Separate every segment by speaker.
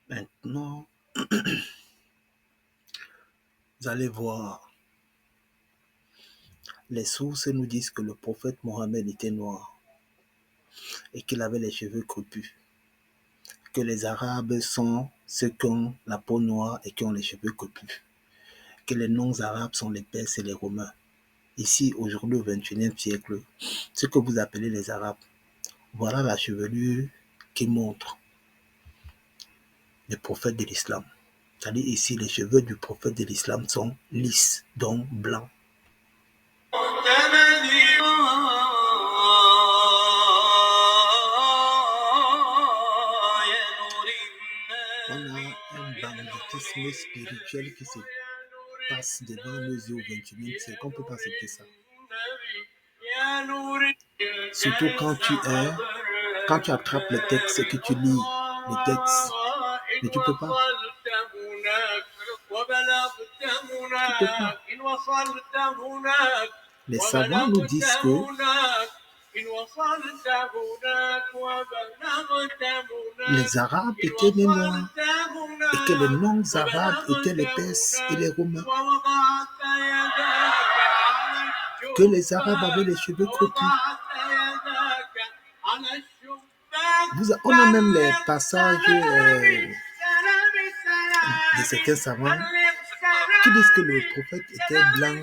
Speaker 1: Maintenant, vous allez voir, les sources nous disent que le prophète Mohammed était noir et qu'il avait les cheveux crépus, que les Arabes sont ceux qui ont la peau noire et qui ont les cheveux crépus, que les non-Arabes sont les Perses et les Romains. Ici, aujourd'hui, au XXIe siècle, ce que vous appelez les Arabes, voilà la chevelure qui montre le prophète de l'islam. C'est-à-dire ici, les cheveux du prophète de l'islam sont lisses, donc blancs. On a un banditisme spirituel qui se passe devant nos yeux au XXIe siècle. On ne peut pas accepter ça. Surtout quand tu attrapes les textes et que tu lis les textes, mais tu ne peux pas. Tu peux pas. Les savants nous disent que les Arabes étaient les Noirs et que les non-Arabes étaient les Perses et les Romains. Que les Arabes avaient les cheveux crépus. On a même les passages de certains savants qui disent que le prophète était blanc,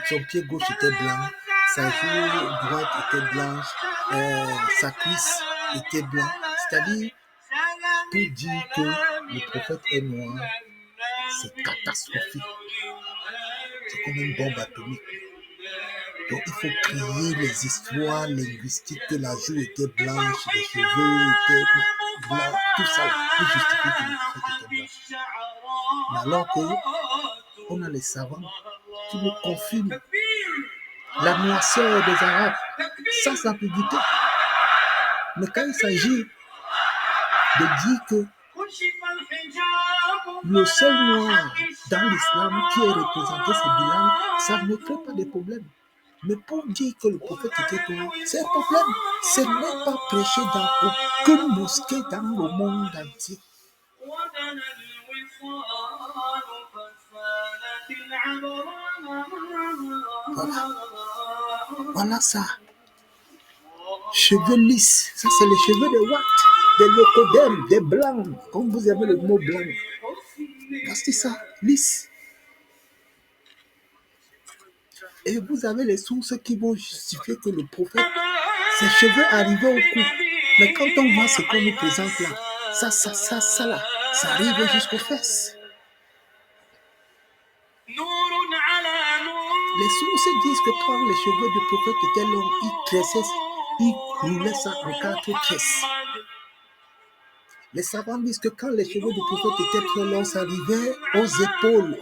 Speaker 1: son pied gauche était blanc, sa joue droite était blanche, sa cuisse était blanche. C'est-à-dire, pour dire que le prophète est noir, c'est catastrophique. C'est comme une bombe atomique. Donc il faut crier les histoires linguistiques que la joue était blanche, les cheveux étaient blancs, tout ça pour justifier que le prophète était blanc. Mais alors qu'on a les savants qui nous confirment la noirceur des Arabes sans ambiguïté. Mais quand il s'agit de dire que le seul noir dans l'islam qui est représenté, c'est Bilal, ça ne crée pas de problème. Mais pour dire que le prophète était noir, c'est un problème. Ce n'est pas prêché dans aucune mosquée dans le monde entier. Voilà ça. Cheveux lisses, ça c'est les cheveux de Watt, des locodèmes, des blancs, comme vous avez le mot blanc. C'est ça, lisse. Et vous avez les sources qui vont justifier que le prophète, ses cheveux arrivaient au cou. Mais quand on voit ce qu'on nous présente là, ça là, ça arrive jusqu'aux fesses. Les sources disent que quand les cheveux du prophète étaient longs, il roulait ça en 4 tresses. Les savants disent que quand les cheveux du prophète étaient trop longs, ça arrivait aux épaules,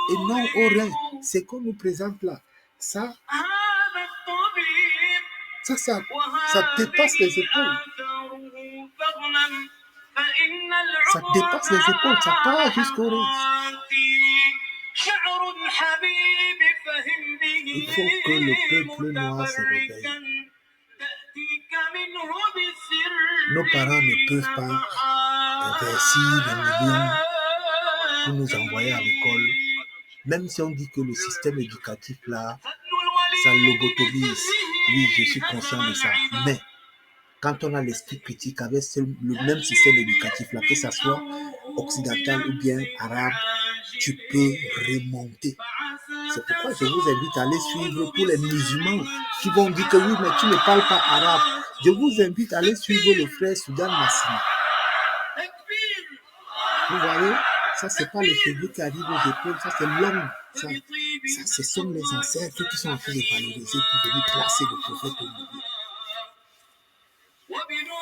Speaker 1: et non aux reins. C'est qu'on nous présente là. Ça dépasse les épaules. Ça dépasse les épaules, ça part jusqu'aux reins. Il faut que le peuple noir se réveille. Nos parents ne peuvent pas investir des millions pour nous envoyer à l'école, même si on dit que le système éducatif là, ça lobotomise. Oui, je suis conscient de ça. Mais quand on a l'esprit critique avec le même système éducatif là, que ce soit occidental ou bien arabe, tu peux remonter. C'est pourquoi je vous invite à aller suivre pour les musulmans qui vont dire que oui, mais tu ne parles pas arabe. Je vous invite à aller suivre le frère Soudan Massina. Vous voyez, ça c'est pas les cheveux qui arrivent aux épaules, ça c'est long. Ça, ce sont les ancêtres qui sont en train de valoriser pour venir placer le prophète au milieu.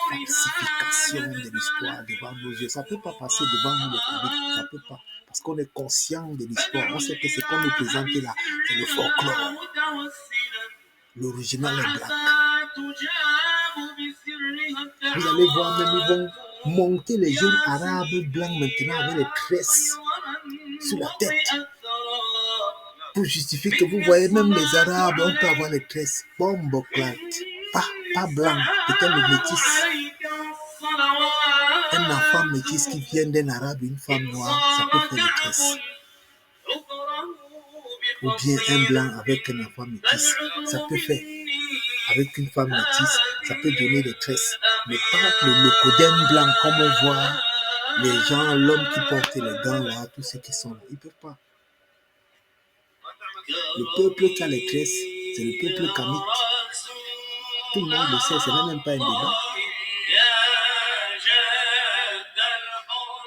Speaker 1: Falsification de l'histoire devant nos yeux. Ça ne peut pas passer devant nous les publics. Ça ne peut pas. Parce qu'on est conscient de l'histoire. On sait que ce qu'on nous présente là, c'est le folklore. L'original est black. Vous allez voir, même ils vont monter les jeunes arabes blancs maintenant avec les tresses sur la tête. Pour justifier que vous voyez, même les arabes, on peut avoir les tresses. Bomboclate. Pas blanc, peut-être le métis. Un Un enfant métis qui vient d'un arabe, une femme noire, ça peut faire des tresses. Ou bien un blanc avec un enfant métis, ça peut faire. Avec une femme métisse, ça peut donner des tresses. Mais pas le locodème blanc comme on voit les gens, l'homme qui porte les gants là, tous ceux qui sont là, ils ne peuvent pas. Le peuple qui a les tresses, c'est le peuple kamite. Tout le monde le sait, ce n'est même pas un débat.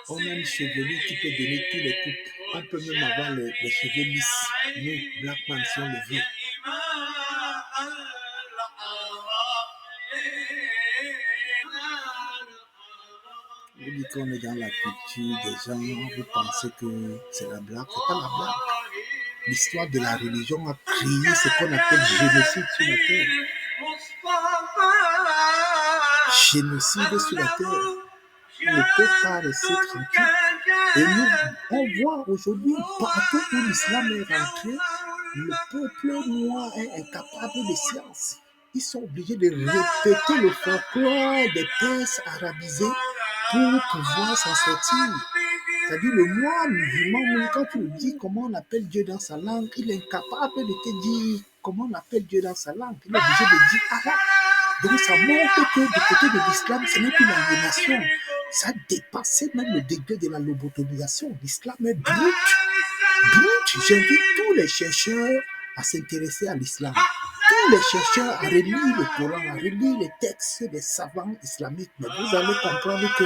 Speaker 1: On a une chevelure qui peut donner tous les coupes. On peut même avoir les cheveux lisses. Nous, Black Man, si on le veut. Vous dites qu'on est dans la culture des gens, vous pensez que c'est la blague. C'est pas la blague. L'histoire de la religion a créé ce qu'on appelle génocide sur la terre. Génocide sur la terre. On ne peut pas rester tranquille. Et nous, on voit aujourd'hui, partout où l'islam est rentré, le peuple noir est incapable de science. Ils sont obligés de répéter le folklore des Perses arabisés pour pouvoir s'en sortir. C'est-à-dire le noir musulman, quand tu lui dis comment on appelle Dieu dans sa langue, il est incapable de te dire comment on appelle Dieu dans sa langue. Il est obligé de dire Allah. Donc ça montre que du côté de l'islam, ce n'est plus l'aliénation. Ça a dépassé même le degré de la lobotomisation. L'islam est brut. Brut. J'invite tous les chercheurs à s'intéresser à l'islam. Tous les chercheurs à relire le Coran, à relire les textes des savants islamiques. Mais vous allez comprendre que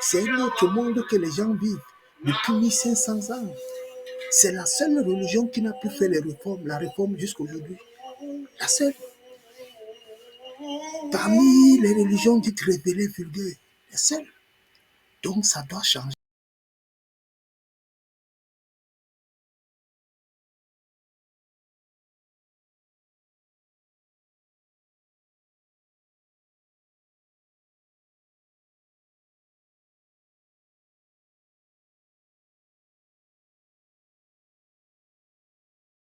Speaker 1: c'est un autre monde que les gens vivent depuis 1500 ans. C'est la seule religion qui n'a plus fait les réformes, la réforme jusqu'à aujourd'hui. La seule. Parmi les religions dites révélées vulgaires, la seule. Donc ça doit changer.